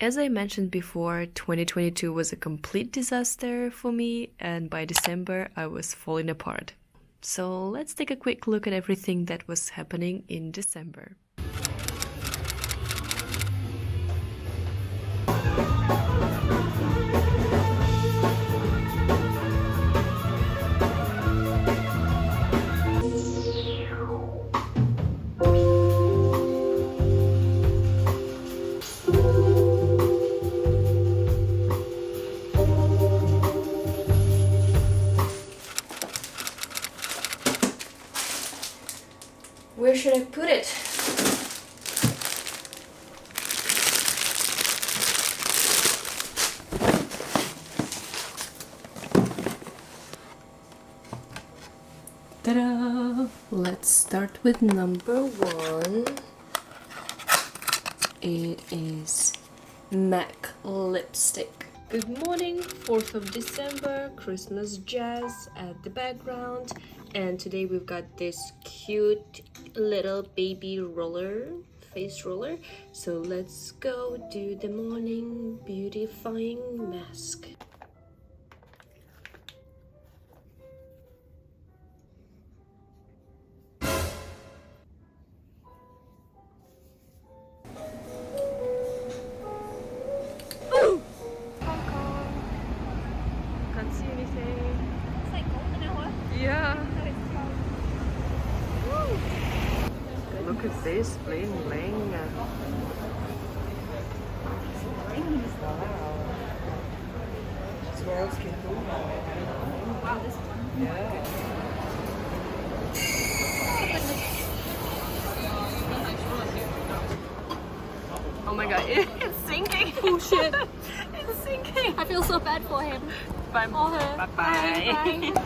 As I mentioned before, 2022 was a complete disaster for me, and by December I was falling apart. So let's take a quick look at everything that was happening in December. Where should I put it? Ta-da! Let's start with number 1. It is MAC lipstick. Good morning, 4th of December, Christmas jazz at the background, and today we've got this cute little baby roller, face roller. So let's go do the morning beautifying mask. Look at this, bling bling. Wow, this one. Yeah. Oh my god, it's sinking. Oh shit. It's sinking. I feel so bad for him. Bye. Or her. Bye bye. Bye.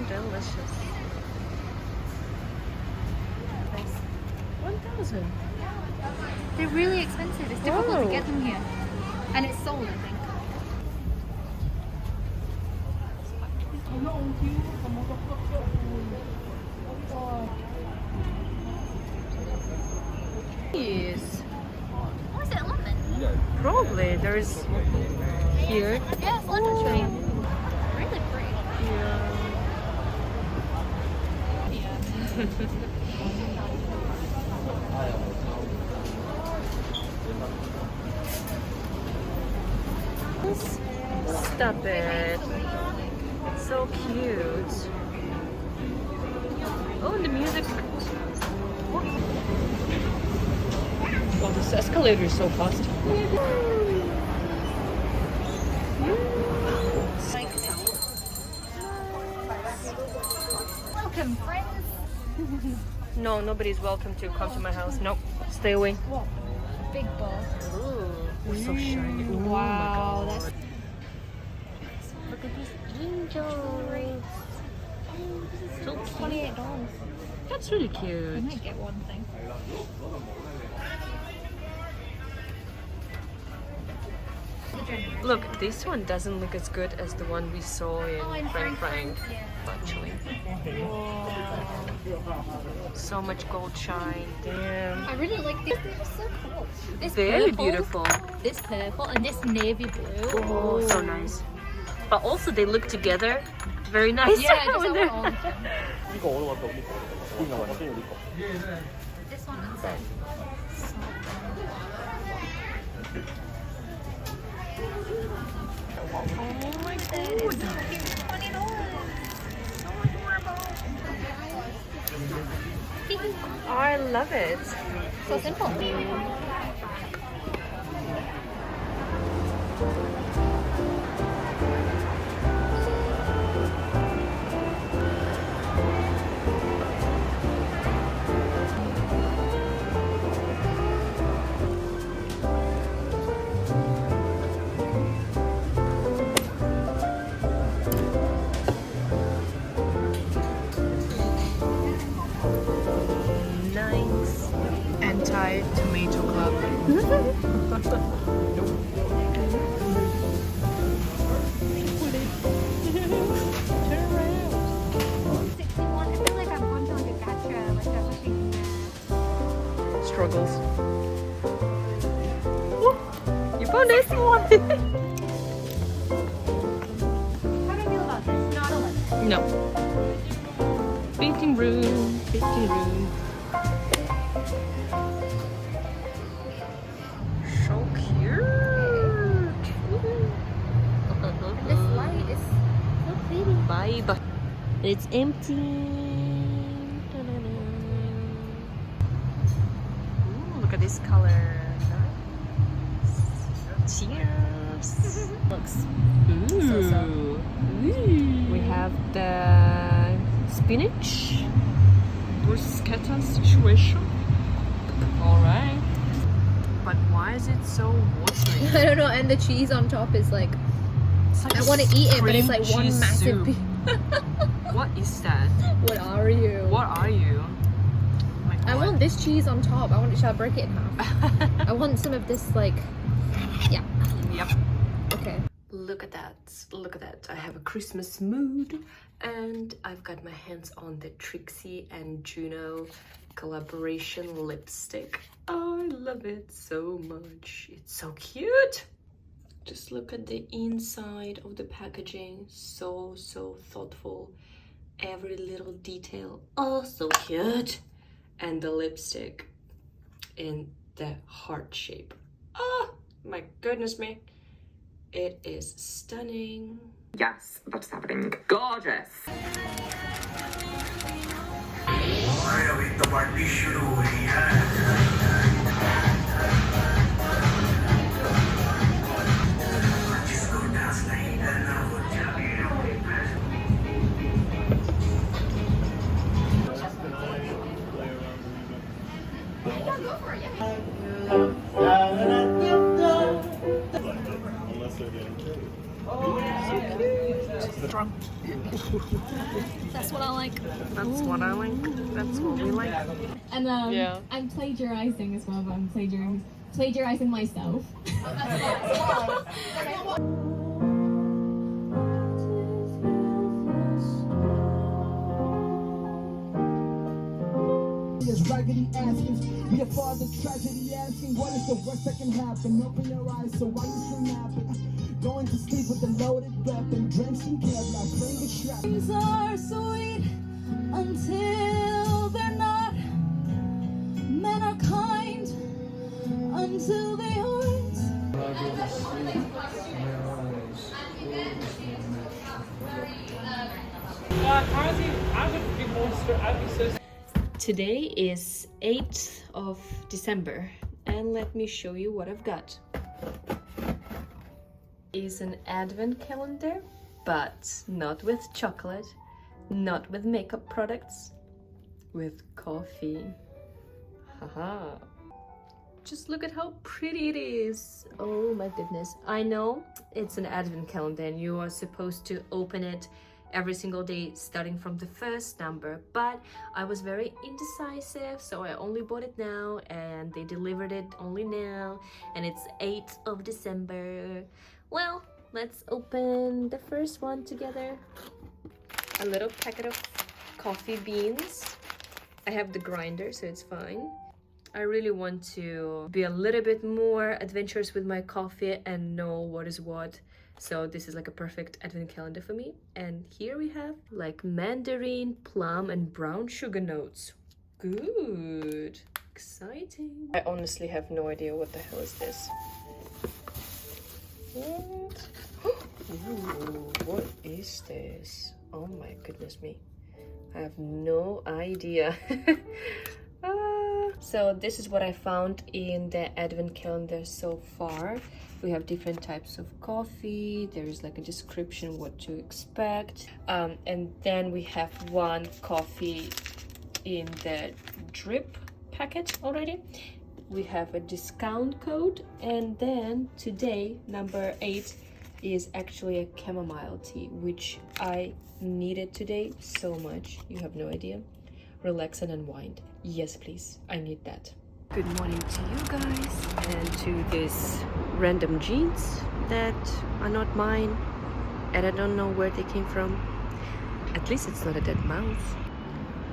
Delicious. 1,000. They're really expensive. It's difficult to get them here. And it's sold, I think. Yes. Oh, is it lemon? Probably. There's here. Yeah, it's lemon tree. Really pretty. Yeah. Stop it. It's so cute. Oh, the music. Well, this escalator is so fast. Welcome, friends. No, nobody's welcome to come to my house. Nope, stay away. What? Big ball. Ooh, they're so shiny. Ooh, Wow, that's look at these angels. So cute. $28. That's really I cute. might get one thing. Look, this one doesn't look as good as the one we saw in Frank. Yeah. Actually. So much gold shine. Damn. I really like these. They're so cool. This Very purple, beautiful. This purple and this navy blue. Oh, so nice. But also they look together very nice. Yeah, just when I they're- want all of them. This one inside. Oh my It's god. so cute. $20. So adorable. I love it. So simple. tomato club. Turn around. 61. I feel like I'm going to like a gacha, like I'm looking Struggles. You found this one. How do you feel about this? Not a lemon. No. Fitting room. Fitting room. So cute. This light is so pretty. Vibe. It's empty. Ooh, look at this color. Nice. Cheers. Looks Ooh. We have the spinach. Bruschetta situation. Alright. But why is it so watery? I don't know, and the cheese on top is like, Like I want to eat it, but it's cream like one cheese massive soup. piece. What is that? What are you? What are you? Oh my I God. want this cheese on top. I want. Shall I break it in half? I want some of this, like, yeah. Yep. Okay. Look at that. Look at that. I have a Christmas mood and I've got my hands on the Trixie and Juno collaboration lipstick. Oh, I love it so much. It's so cute. Just look at the inside of the packaging. So thoughtful. Every little detail. Oh, so cute. And the lipstick in the heart shape. Oh, my goodness me. It is stunning. Yes, that's happening. Gorgeous. That's what I like. That's what I like. That's what we like. And Yeah. I'm plagiarizing as well, but I'm plagiarizing myself. Is raggedy asking, be a father tragedy asking, what is the worst that can happen? Open your eyes, so why you still napping? Going to sleep with a loaded weapon, drenched in Kevlar, finger strap. Things are sweet until they're not. Men are kind until they aren't. Today is 8th of December and let me show you what I've got. Is an advent calendar, but not with chocolate, not with makeup products, with coffee. Haha. Just look at how pretty it is. Oh my goodness. I know it's an advent calendar and you are supposed to open it every single day starting from the first number, but I was very indecisive, so I only bought it now and they delivered it only now and it's 8th of December. Well, let's open the first one together. A little packet of coffee beans. I have the grinder, so it's fine. I really want to be a little bit more adventurous with my coffee and know what is what. So this is like a perfect advent calendar for me. And here we have like mandarin, plum, and brown sugar notes. Good. Exciting. I honestly have no idea what the hell is this. What? Ooh, what is this? Oh my goodness me. I have no idea. So this is what I found in the advent calendar so far. We have different types of coffee. There is like a description what to expect. And then we have one coffee in the drip packet already. We have a discount code. And then today, number 8, is actually a chamomile tea, which I needed today so much. You have no idea. Relax and unwind. Yes, please. I need that. Good morning to you guys and to these random jeans that are not mine and I don't know where they came from. At least it's not a dead mouse.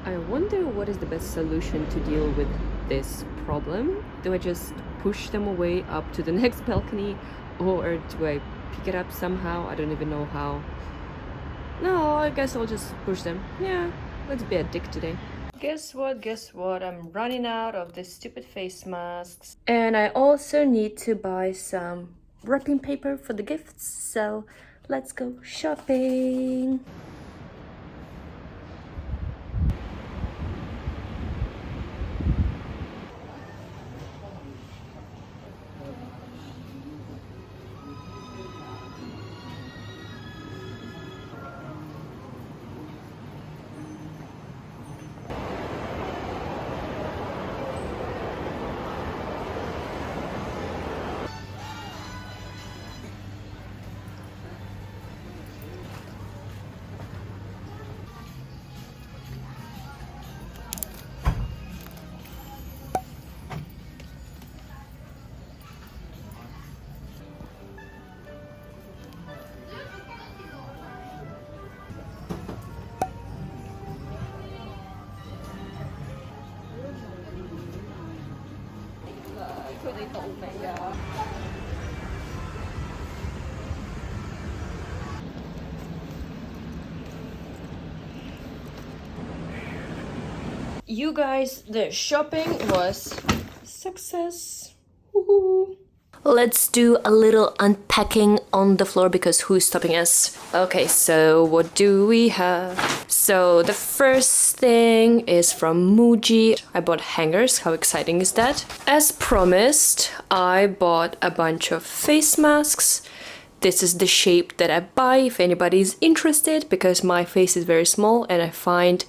I wonder what is the best solution to deal with this problem. Do I just push them away up to the next balcony, or do I pick it up somehow? I don't even know how. No, I guess I'll just push them. Yeah, let's be a dick today. Guess what? I'm running out of these stupid face masks. And I also need to buy some wrapping paper for the gifts, so let's go shopping. You guys, the shopping was a success. Woohoo. Let's do a little unpacking on the floor because who's stopping us? Okay, so what do we have? So the first thing is from Muji. I bought hangers. How exciting is that? As promised, I bought a bunch of face masks. This is the shape that I buy if anybody is interested, because my face is very small and I find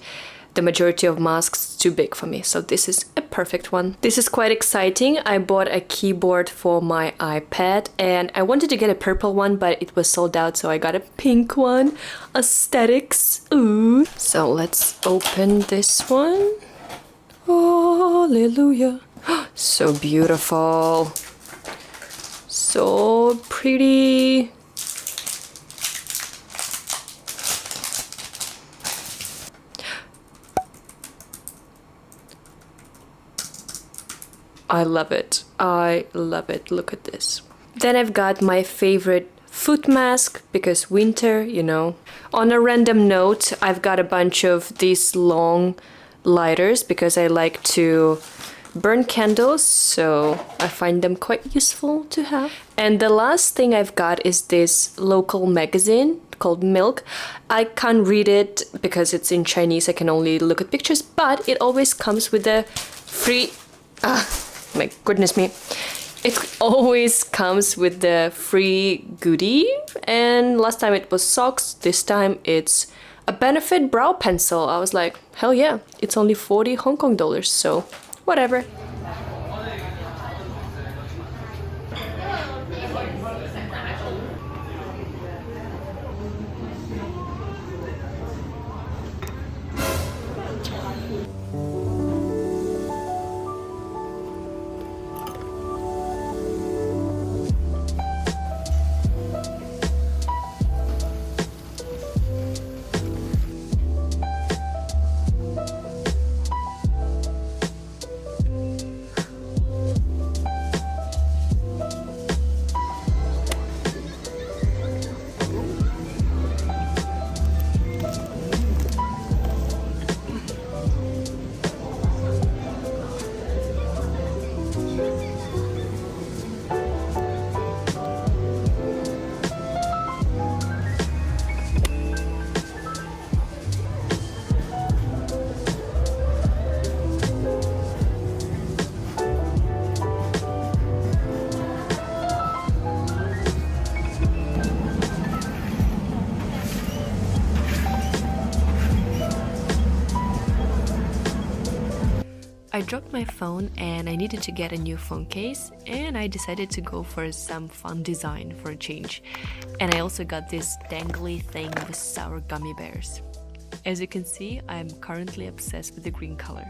the majority of masks too big for me, so this is a perfect one. This is quite exciting. I bought a keyboard for my iPad and I wanted to get a purple one, but it was sold out, so I got a pink one. Aesthetics. Ooh. So let's open this one. Hallelujah. So beautiful. So pretty. I love it. I love it. Look at this. Then I've got my favorite foot mask because winter, you know. On a random note, I've got a bunch of these long lighters because I like to burn candles, so I find them quite useful to have. And the last thing I've got is this local magazine called Milk. I can't read it because it's in Chinese. I can only look at pictures, but it always comes with a free... my goodness me. It always comes with the free goodie, and last time it was socks, this time it's a Benefit brow pencil. I was like, hell yeah, it's only 40 Hong Kong dollars, so whatever. I dropped my phone and I needed to get a new phone case, and I decided to go for some fun design for a change. And I also got this dangly thing with sour gummy bears. As you can see, I'm currently obsessed with the green color.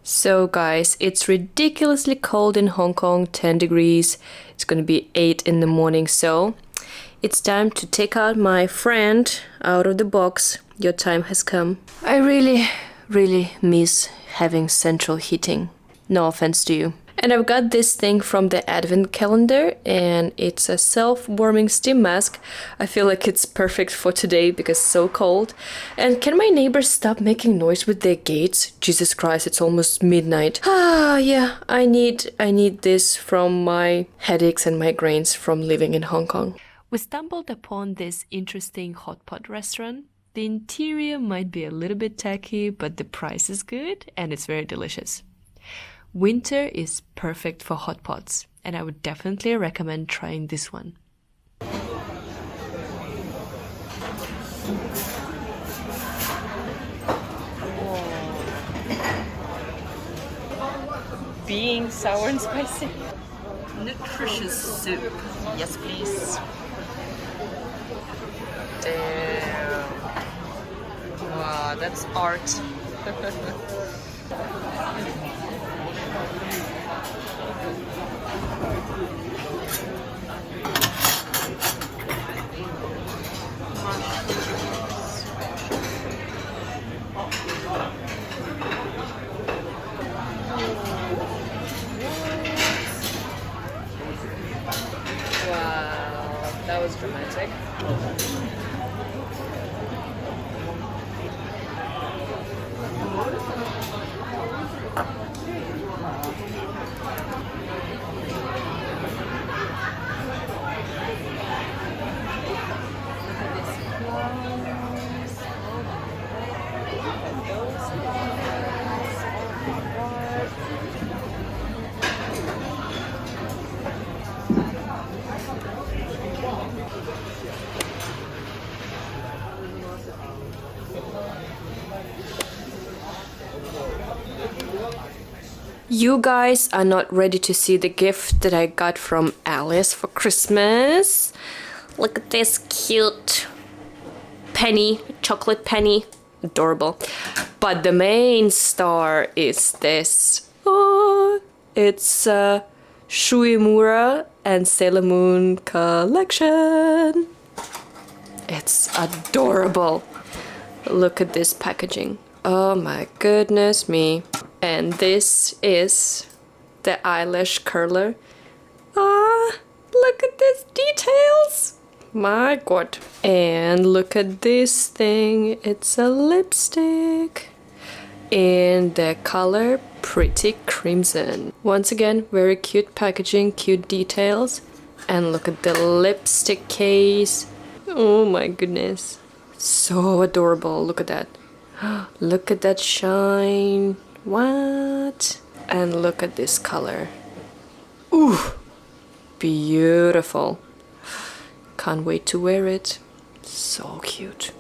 So guys, it's ridiculously cold in Hong Kong, 10 degrees. It's gonna be 8 in the morning, so it's time to take out my friend out of the box. Your time has come. I really miss having central heating. No offense to you. And I've got this thing from the advent calendar, and it's a self-warming steam mask. I feel like it's perfect for today because it's so cold. And can my neighbors stop making noise with their gates? Jesus Christ, it's almost midnight. Ah, yeah, I need this from my headaches and migraines from living in Hong Kong. We stumbled upon this interesting hot pot restaurant. The interior might be a little bit tacky, but the price is good and it's very delicious. Winter is perfect for hot pots, and I would definitely recommend trying this one. Being sour and spicy. Nutritious soup. Yes, please. Damn. Wow, that's art. Wow, that was dramatic. You guys are not ready to see the gift that I got from Alice for Christmas. Look at this cute penny, chocolate penny. Adorable. But the main star is this. Oh, it's Shuimura and Sailor Moon collection. It's adorable. Look at this packaging. Oh my goodness me. And this is the eyelash curler. Ah, look at these details. My God. And look at this thing. It's a lipstick in the color Pretty Crimson. Once again, very cute packaging, cute details. And look at the lipstick case. Oh my goodness. So adorable. Look at that. Look at that shine. What? And look at this color. Ooh, beautiful. Can't wait to wear it. So cute.